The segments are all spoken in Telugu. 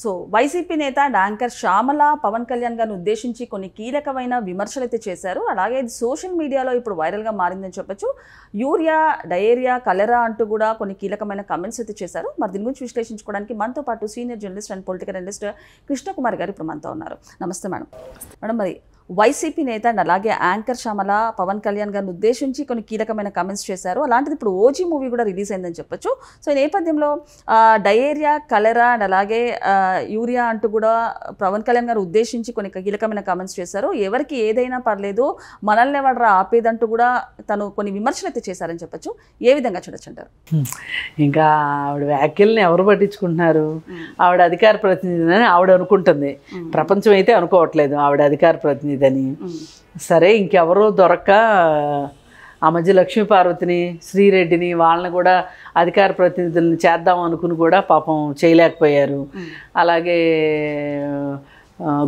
సో వైసీపీ నేత అండ్ యాంకర్ శ్యామల పవన్ కళ్యాణ్ గారిని ఉద్దేశించి కొన్ని కీలకమైన విమర్శలు అయితే చేశారు. అలాగే ఇది సోషల్ మీడియాలో ఇప్పుడు వైరల్గా మారిందని చెప్పొచ్చు. యూరియా, డయేరియా, కలెరా అంటూ కూడా కొన్ని కీలకమైన కమెంట్స్ అయితే చేశారు. మరి దీని గురించి విశ్లేషించుకోవడానికి మనతో పాటు senior journalist and political analyst Krishna Kumar గారు ఇప్పుడు మనతో ఉన్నారు. నమస్తే మేడం. మేడం, మరి వైసీపీ నేత అండ్ అలాగే యాంకర్ శ్యామల పవన్ కళ్యాణ్ గారిని ఉద్దేశించి కొన్ని కీలకమైన కమెంట్స్ చేశారు. అలాంటిది ఇప్పుడు ఓజీ మూవీ కూడా రిలీజ్ అయిందని చెప్పొచ్చు. సో ఈ నేపథ్యంలో డయేరియా, కలెరా అండ్ అలాగే యూరియా అంటూ కూడా పవన్ కళ్యాణ్ గారు ఉద్దేశించి కొన్ని కీలకమైన కమెంట్స్ చేశారు. ఎవరికి ఏదైనా పర్లేదు, మనల్ని ఎవడరా ఆపేదంటూ కూడా తను కొన్ని విమర్శలు అయితే చేశారని చెప్పొచ్చు. ఏ విధంగా చూడొచ్చు అంటారు? ఇంకా ఆవిడ వ్యాఖ్యల్ని ఎవరు పట్టించుకుంటున్నారు? ఆవిడ అధికార ప్రతినిధి అని ఆవిడ అనుకుంటుంది. ప్రపంచం అయితే అనుకోవట్లేదు ఆవిడ అధికార ప్రతినిధి అని. సరే, ఇంకెవరో దొరక్క ఆ మధ్య లక్ష్మీ పార్వతిని, శ్రీరెడ్డిని వాళ్ళని కూడా అధికార ప్రతినిధులను చేద్దాం అనుకుని కూడా పాపం చేయలేకపోయారు. అలాగే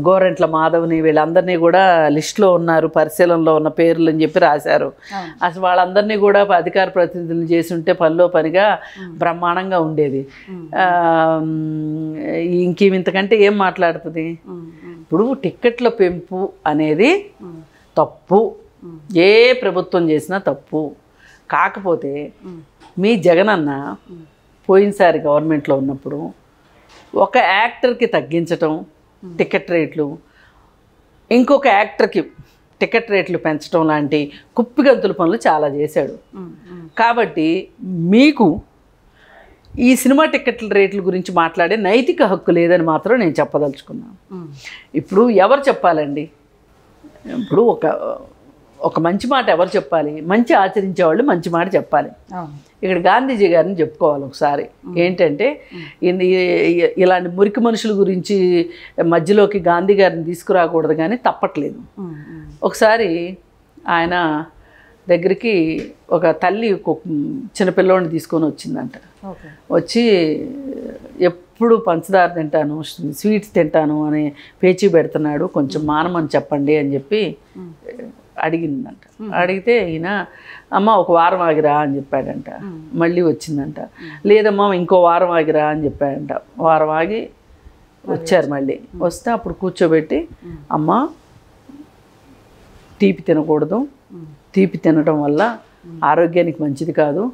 గోరెంట్ల మాధవ్ని, వీళ్ళందరినీ కూడా లిస్టులో ఉన్నారు, పరిశీలనలో ఉన్న పేర్లు అని చెప్పి రాశారు. అసలు వాళ్ళందరినీ కూడా అధికార ప్రతినిధులను చేసి ఉంటే పనిలో పనిగా బ్రహ్మాండంగా ఉండేది. ఇంతకంటే ఏం మాట్లాడుతుంది? ఇప్పుడు టిక్కెట్ల పెంపు అనేది తప్పు, ఏ ప్రభుత్వం చేసినా తప్పు. కాకపోతే మీ జగనన్న పోయినసారి గవర్నమెంట్లో ఉన్నప్పుడు ఒక యాక్టర్కి తగ్గించటం టికెట్ రేట్లు, ఇంకొక యాక్టర్కి టికెట్ రేట్లు పెంచడం లాంటి కుప్పిగంతుల పనులు చాలా చేశాడు. కాబట్టి మీకు ఈ సినిమా టికెట్ల రేట్ల గురించి మాట్లాడే నైతిక హక్కు లేదని మాత్రం నేను చెప్పదలుచుకున్నాను. ఇప్పుడు ఎవరు చెప్పాలండి? ఇప్పుడు ఒక మంచి మాట ఎవరు చెప్పాలి? మంచి ఆచరించే వాళ్ళు మంచి మాట చెప్పాలి. ఇక్కడ గాంధీజీ గారిని చెప్పుకోవాలి ఒకసారి. ఏంటంటే ఇలాంటి మురికి మనుషుల గురించి మధ్యలోకి గాంధీ గారిని తీసుకురాకూడదు, కానీ తప్పట్లేదు. ఒకసారి ఆయన దగ్గరికి ఒక తల్లి చిన్నపిల్లోడిని తీసుకొని వచ్చిందంట. వచ్చి ఎప్పుడు పంచదార తింటాను, స్వీట్స్ తింటాను అని పేచీ పెడుతున్నాడు, కొంచెం మానమని చెప్పండి అని చెప్పి అడిగిందంట. అడిగితే ఈయన, అమ్మ ఒక వారం ఆగిరా అని చెప్పాడంట. మళ్ళీ వచ్చిందంట. లేదమ్మా ఇంకో వారం ఆగిరా అని చెప్పాడంట. వారం ఆగి వచ్చారు. మళ్ళీ వస్తే అప్పుడు కూర్చోబెట్టి, అమ్మ తీపి తినకూడదు, తీపి తినడం వల్ల ఆరోగ్యానికి మంచిది కాదు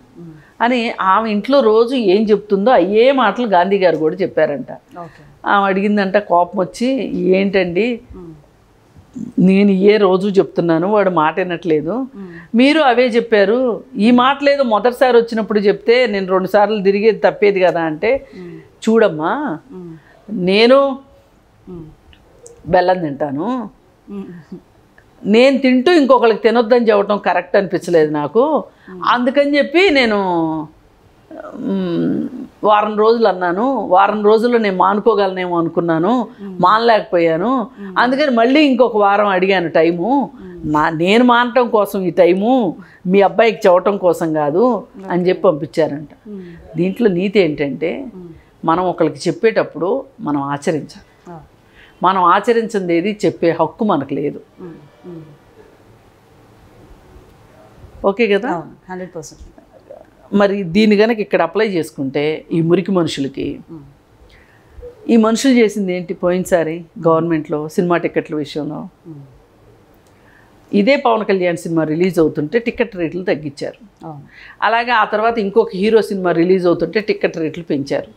అని ఆమె ఇంట్లో రోజు ఏం చెప్తుందో అయ్యే మాటలు గాంధీ గారు కూడా చెప్పారంట. ఆమె అడిగిందంట, కోపం వచ్చి, ఏంటండి నేను రోజు చెప్తున్నాను, వాడు మాట వినట్లేదు, మీరు అవే చెప్పారు, ఈ మాట లేదు మొదటిసారి వచ్చినప్పుడు చెప్తే నేను 2 సార్లు తిరిగేది తప్పేది కదా అంటే, చూడమ్మా నేను బెల్లం తింటాను, నేను తింటూ ఇంకొకరికి తినొద్దని చెప్పడం కరెక్ట్ అనిపించలేదు నాకు, అందుకని చెప్పి నేను వారం రోజులు అన్నాను, వారం రోజుల్లో నేను మానుకోగలనేమో అనుకున్నాను, మానలేకపోయాను, అందుకని మళ్ళీ ఇంకొక వారం అడిగాను టైము, నేను మానటం కోసం ఈ టైము, మీ అబ్బాయికి చెప్పటం కోసం కాదు అని చెప్పి పంపించారంట. దీంట్లో నీతి ఏంటంటే, మనం ఒకరికి చెప్పేటప్పుడు మనం ఆచరించాలి. మనం ఆచరించింది ఏది చెప్పే హక్కు మనకు లేదు. ఓకే కదా? 100%. మరి దీన్ని కనుక ఇక్కడ అప్లై చేసుకుంటే ఈ మురికి మనుషులకి, ఈ మనుషులు చేసింది ఏంటి? పోయినసారి గవర్నమెంట్లో సినిమా టికెట్ల విషయంలో ఇదే పవన్ కళ్యాణ్ సినిమా రిలీజ్ అవుతుంటే టికెట్ రేట్లు తగ్గించారు. అలాగే ఆ తర్వాత ఇంకొక హీరో సినిమా రిలీజ్ అవుతుంటే టికెట్ రేట్లు పెంచారు.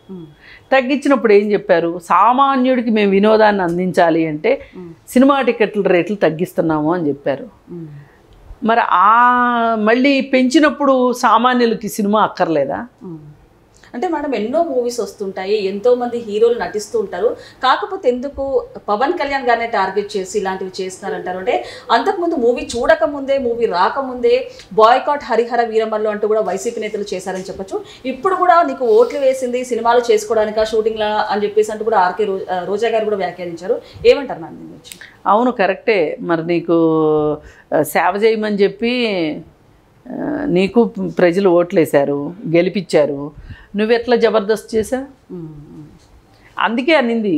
తగ్గించినప్పుడు ఏం చెప్పారు? సామాన్యుడికి మేము వినోదాన్ని అందించాలి అంటే సినిమా టికెట్ల రేట్లు తగ్గిస్తున్నాము అని చెప్పారు. మరి మళ్ళీ పెంచినప్పుడు సామాన్యులకి సినిమా అక్కర్లేదా? అంటే మేడం, ఎన్నో మూవీస్ వస్తుంటాయి, ఎంతోమంది హీరోలు నటిస్తూ ఉంటారు, కాకపోతే ఎందుకు పవన్ కళ్యాణ్ గారినే టార్గెట్ చేసి ఇలాంటివి చేస్తున్నారంటారు? అంటే అంతకుముందు మూవీ చూడకముందే, మూవీ రాకముందే బాయ్కాట్ హరిహర వీరమల్లు అంటూ కూడా వైసీపీ నేతలు చేశారని చెప్పొచ్చు. ఇప్పుడు కూడా నీకు ఓట్లు వేసింది సినిమాలు చేసుకోవడానికా, షూటింగ్లా అని చెప్పేసి అంటూ కూడా ఆర్కే రోజా గారు కూడా వ్యాఖ్యానించారు. ఏమంటారు మేడం దీని గురించి? అవును, కరెక్టే. మరి నీకు సేవ చేయమని చెప్పి నీకు ప్రజలు ఓట్లేశారు, గెలిపించారు, నువ్వెట్లా జబర్దస్త్ చేసా? అందుకే అనింది,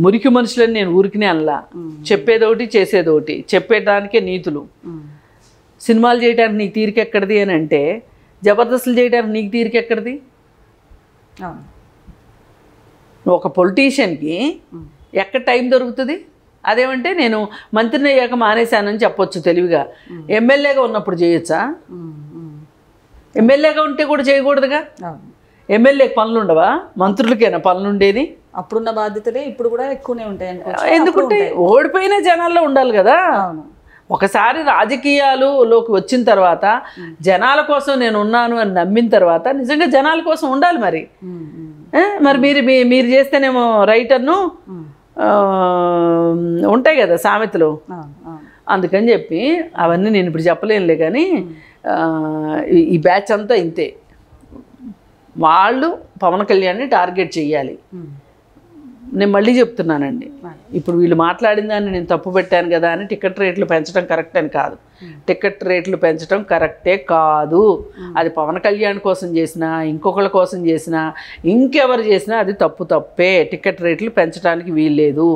మురికి మనుషులని నేను ఊరికినే అనలా, చెప్పేదోటి చేసేదోటి, చెప్పేదానికే నీతులు. సినిమాలు చేయడానికి నీకు తీరికెక్కడిది అని అంటే, జబర్దస్తులు చేయడానికి నీకు తీరికెక్కడిది? ఒక పొలిటీషియన్కి ఎక్కడ టైం దొరుకుతుంది? అదేమంటే నేను మంత్రిని అయ్యాక మానేశానని చెప్పొచ్చు తెలివిగా. ఎమ్మెల్యేగా ఉన్నప్పుడు చేయొచ్చా? ఎమ్మెల్యేగా ఉంటే కూడా చేయకూడదుగా. ఎమ్మెల్యేకి పనులు ఉండవా? మంత్రులకేనా పనులు ఉండేది? అప్పుడున్న బాధ్యతలే ఇప్పుడు కూడా ఎక్కువనే ఉంటాయి. ఎందుకంటే ఓడిపోయిన జనాల్లో ఉండాలి కదా. ఒకసారి రాజకీయాలులోకి వచ్చిన తర్వాత జనాల కోసం నేను ఉన్నాను అని నమ్మిన తర్వాత నిజంగా జనాల కోసం ఉండాలి. మరి మీరు చేస్తేనేమో రైటర్ను ఉంటాయి కదా సామెతలు. అందుకని చెప్పి అవన్నీ నేను ఇప్పుడు చెప్పలేనులే. కానీ ఈ బ్యాచ్ అంతా ఇంతే. వాళ్ళు పవన్ కళ్యాణ్ని టార్గెట్ చెయ్యాలి. నేను మళ్ళీ చెప్తున్నానండి, ఇప్పుడు వీళ్ళు మాట్లాడిన దాన్ని నేను తప్పు పెట్టాను కదా అని టికెట్ రేట్లు పెంచడం కరెక్ట్ అని కాదు. టికెట్ రేట్లు పెంచడం కరెక్టే కాదు. అది పవన్ కళ్యాణ్ కోసం చేసినా, ఇంకొకళ్ళ కోసం చేసినా, ఇంకెవరు చేసినా అది తప్పే. టికెట్ రేట్లు పెంచడానికి వీల్లేదు.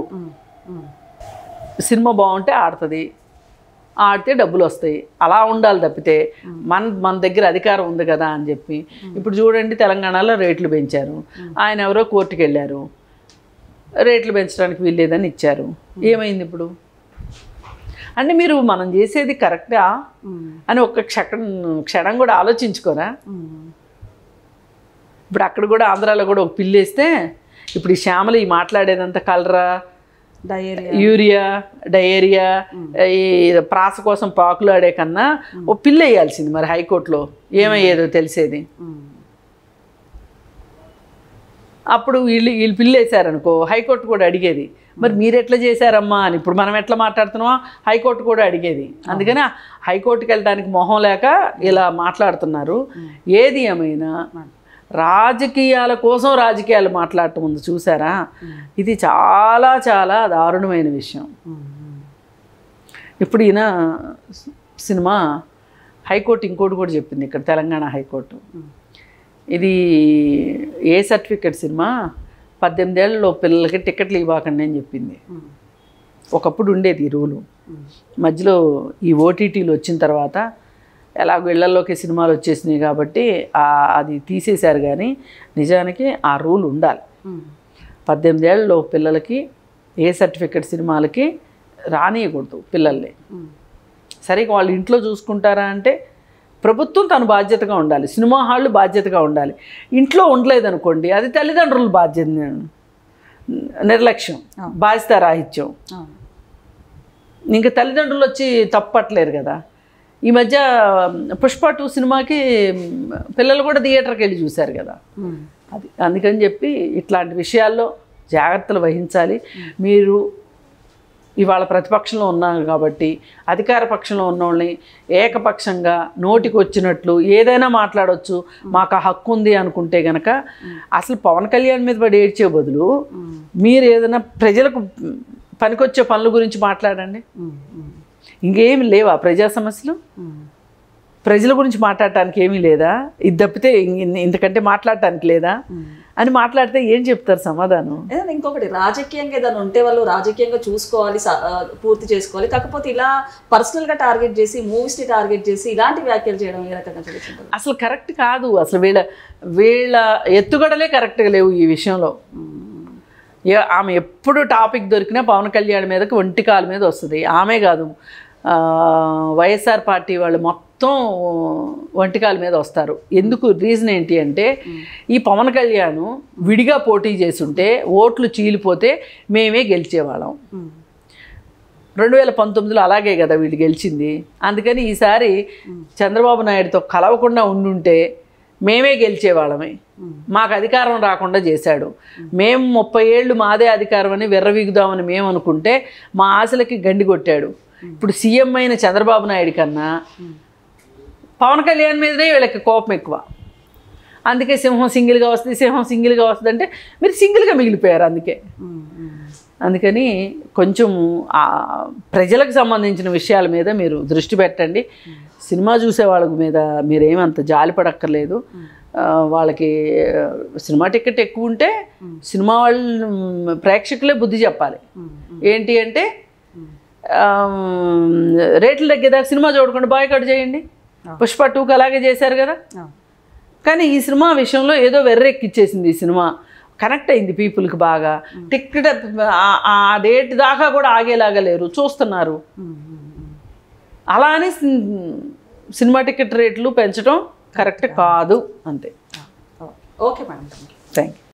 సినిమా బాగుంటే ఆడుతుంది, ఆడితే డబ్బులు వస్తాయి, అలా ఉండాలి తప్పితే మన దగ్గర అధికారం ఉంది కదా అని చెప్పి. ఇప్పుడు చూడండి, తెలంగాణలో రేట్లు పెంచారు. ఆయన ఎవరో కోర్టుకు వెళ్ళారు, రేట్లు పెంచడానికి వీల్లేదని ఇచ్చారు. ఏమైంది ఇప్పుడు? అంటే మీరు మనం చేసేది కరెక్టా అని ఒక్క క్షణం కూడా ఆలోచించుకోరా? ఇప్పుడు అక్కడ కూడా ఆంధ్రాలో కూడా ఒక పిల్లేస్తే ఇప్పుడు ఈ శ్యామల ఈ మాట్లాడేదంతా కలరా, యూరియా, డయేరియా, ఈ ప్రాస కోసం పాకులు ఆడే కన్నా ఓ పిల్ల వేయాల్సింది. మరి హైకోర్టులో ఏమయ్యేదో తెలిసేది. అప్పుడు వీళ్ళు పిల్లు వేసారనుకో, హైకోర్టు కూడా అడిగేది మరి మీరు ఎట్లా చేశారమ్మా అని. ఇప్పుడు మనం ఎట్లా మాట్లాడుతున్నామో హైకోర్టు కూడా అడిగేది. అందుకని హైకోర్టుకి వెళ్ళడానికి మొహం లేక ఇలా మాట్లాడుతున్నారు. ఏది ఏమైనా రాజకీయాల కోసం రాజకీయాలు మాట్లాడటం ఉంది చూసారా, ఇది చాలా చాలా దారుణమైన విషయం. ఇప్పుడు ఈయన సినిమా హైకోర్టు ఇంకోటి కూడా చెప్పింది, ఇక్కడ తెలంగాణ హైకోర్టు, ఇది ఏ సర్టిఫికెట్ సినిమా 18 ఏళ్ళలో పిల్లలకి టికెట్లు ఇవ్వకండి అని చెప్పింది. ఒకప్పుడు ఉండేది ఈ రూలు. మధ్యలో ఈ ఓటీటీలు వచ్చిన తర్వాత ఎలాగో ఇళ్లలోకి సినిమాలు వచ్చేసినాయి కాబట్టి అది తీసేశారు. కానీ నిజానికి ఆ రూల్ ఉండాలి. 18 ఏళ్ళలో పిల్లలకి ఏ సర్టిఫికెట్ సినిమాలకి రానియకూడదు పిల్లల్ని. సరే వాళ్ళు ఇంట్లో చూసుకుంటారా అంటే ప్రభుత్వం తను బాధ్యతగా ఉండాలి, సినిమా హాళ్ళు బాధ్యతగా ఉండాలి. ఇంట్లో ఉండలేదనుకోండి అది తల్లిదండ్రుల బాధ్యత, నిర్లక్ష్యం, బాధ్యత రాహిత్యం. ఇంకా తల్లిదండ్రులు వచ్చి తప్పట్లేరు కదా. ఈ మధ్య పుష్ప 2 సినిమాకి పిల్లలు కూడా థియేటర్కి వెళ్ళి చూశారు కదా. అది అందుకని చెప్పి ఇట్లాంటి విషయాల్లో జాగ్రత్తలు వహించాలి. మీరు ఇవాళ ప్రతిపక్షంలో ఉన్నాం కాబట్టి అధికార పక్షంలో ఉన్న వాళ్ళని ఏకపక్షంగా నోటికి వచ్చినట్లు ఏదైనా మాట్లాడవచ్చు, మాకు ఆ హక్కు ఉంది అనుకుంటే కనుక అసలు పవన్ కళ్యాణ్ మీద పడి ఏడ్చే బదులు మీరు ఏదైనా ప్రజలకు పనికొచ్చే పనుల గురించి మాట్లాడండి. ఇంకేమి లేవా ప్రజా సమస్యలు? ప్రజల గురించి మాట్లాడటానికి ఏమీ లేదా? ఇది తప్పితే ఇంతకంటే మాట్లాడటానికి లేదా అని మాట్లాడితే ఏం చెప్తారు సమాధానం? ఏదైనా ఇంకొకటి రాజకీయంగా ఏదైనా ఉంటే వాళ్ళు రాజకీయంగా చూసుకోవాలి, పూర్తి చేసుకోవాలి. కాకపోతే ఇలా పర్సనల్గా టార్గెట్ చేసి, మూవీస్ని టార్గెట్ చేసి ఇలాంటి వ్యాఖ్యలు చేయడం ఏ రకంగా జరుగుతుంది? అసలు కరెక్ట్ కాదు. అసలు వీళ్ళ ఎత్తుగడలే కరెక్ట్గా లేవు ఈ విషయంలో. ఆమె ఎప్పుడు టాపిక్ దొరికినా పవన్ కళ్యాణ్ మీదకి ఒంటికాల మీద వస్తుంది. ఆమె కాదు, వైఎస్ఆర్ పార్టీ వాళ్ళు మొత్తం ఒంటికాల మీద వస్తారు. ఎందుకు? రీజన్ ఏంటి అంటే ఈ పవన్ కళ్యాణ్ విడిగా పోటీ చేసుంటే ఓట్లు చీలిపోతే మేమే గెలిచేవాళ్ళం. 2019లో అలాగే కదా వీళ్ళు గెలిచింది. అందుకని ఈసారి చంద్రబాబు నాయుడుతో కలవకుండా ఉండుంటే మేమే గెలిచేవాళ్ళమే. మాకు అధికారం రాకుండా చేశాడు. మేము 30 ఏళ్ళు మాదే అధికారం అని విర్రవీగుదామని మేము అనుకుంటే మా ఆశలకి గండి కొట్టాడు. ఇప్పుడు సీఎం అయిన చంద్రబాబు నాయుడు కన్నా పవన్ కళ్యాణ్ మీదనే వీళ్ళకి కోపం ఎక్కువ. అందుకే సింహం సింగిల్గా వస్తుంది, సింహం సింగిల్గా వస్తుంది అంటే మీరు సింగిల్గా మిగిలిపోయారు. అందుకని కొంచెం ప్రజలకు సంబంధించిన విషయాల మీద మీరు దృష్టి పెట్టండి. సినిమా చూసే వాళ్ళ మీద మీరేమంత జాలి పడక్కర్లేదు. వాళ్ళకి సినిమా టికెట్ ఎక్కువ ఉంటే సినిమా వాళ్ళు ప్రేక్షకులే బుద్ధి చెప్పాలి. ఏంటి అంటే రేట్లు తగ్గేదాకా సినిమా చూడకుండా బాయ్కాట్ చేయండి. పుష్ప 2కి అలాగే చేశారు కదా. కానీ ఈ సినిమా విషయంలో ఏదో వెర్రెక్కిచ్చేసింది ఈ సినిమా. కనెక్ట్ అయింది పీపుల్కి బాగా. టికెట్ ఆ డేట్ దాకా కూడా ఆగేలాగా లేరు, చూస్తున్నారు. అలా అని సినిమా టికెట్ రేట్లు పెంచడం కరెక్ట్ కాదు, అంతే. Okay madam, thank you.